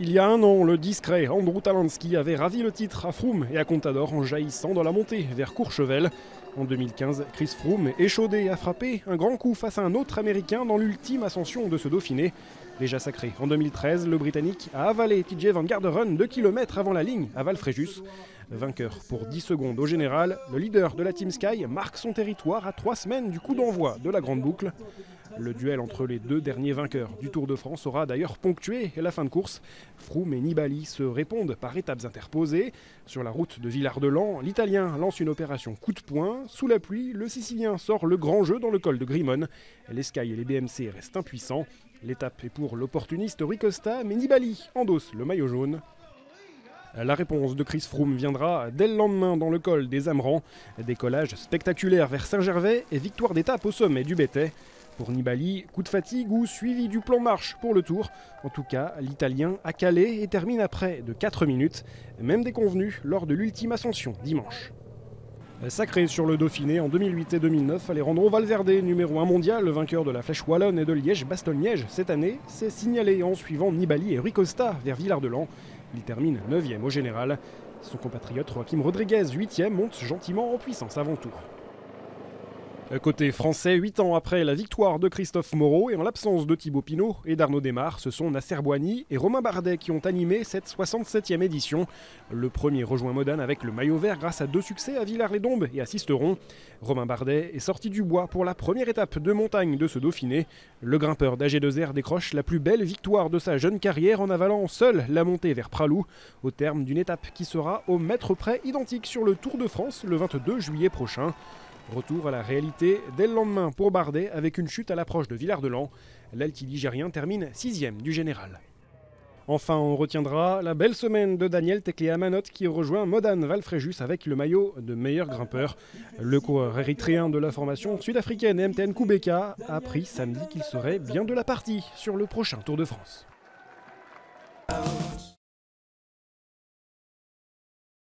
Il y a un an, le discret Andrew Talansky avait ravi le titre à Froome et à Contador en jaillissant dans la montée vers Courchevel. En 2015, Chris Froome, échaudé, a frappé un grand coup face à un autre Américain dans l'ultime ascension de ce Dauphiné. Déjà sacré en 2013, le Britannique a avalé TJ Van Garderen 2 km avant la ligne à Val-Fréjus. Vainqueur pour 10 secondes au général, le leader de la Team Sky marque son territoire à 3 semaines du coup d'envoi de la Grande Boucle. Le duel entre les deux derniers vainqueurs du Tour de France aura d'ailleurs ponctué la fin de course. Froome et Nibali se répondent par étapes interposées. Sur la route de Villard-de-Lans, l'Italien lance une opération coup de poing. Sous la pluie, le Sicilien sort le grand jeu dans le col de Grimone. Les Sky et les BMC restent impuissants. L'étape est pour l'opportuniste Rui Costa, mais Nibali endosse le maillot jaune. La réponse de Chris Froome viendra dès le lendemain dans le col des Amerans. Décollage spectaculaire vers Saint-Gervais et victoire d'étape au sommet du Bétet. Pour Nibali, coup de fatigue ou suivi du plan marche pour le Tour. En tout cas, l'Italien a calé et termine à près de 4 minutes, même déconvenu lors de l'ultime ascension dimanche. Sacré sur le Dauphiné en 2008 et 2009, Alejandro Valverde, numéro 1 mondial, le vainqueur de la Flèche Wallonne et de Liège-Bastogne-Liège cette année, s'est signalé en suivant Nibali et Rui Costa vers Villard-de-Lans. Il termine 9e au général. Son compatriote Joaquim Rodriguez, 8e, monte gentiment en puissance avant tour. Côté français, 8 ans après la victoire de Christophe Moreau et en l'absence de Thibaut Pinot et d'Arnaud Démare, ce sont Nasser Boigny et Romain Bardet qui ont animé cette 67e édition. Le premier rejoint Modane avec le maillot vert grâce à 2 succès à Villars-les-Dombes et à Sisteron. Romain Bardet est sorti du bois pour la première étape de montagne de ce Dauphiné. Le grimpeur d'AG2R décroche la plus belle victoire de sa jeune carrière en avalant seul la montée vers Pralou, au terme d'une étape qui sera au mètre près identique sur le Tour de France le 22 juillet prochain. Retour à la réalité dès le lendemain pour Bardet avec une chute à l'approche de Villard-de-Lans. L'alti-ligérien termine 6e du général. Enfin, on retiendra la belle semaine de Daniel Tecléa-Manotte qui rejoint Modane Val-Fréjus avec le maillot de meilleur grimpeur. Le coureur érythréen de la formation sud-africaine MTN Kubeka a appris samedi qu'il serait bien de la partie sur le prochain Tour de France.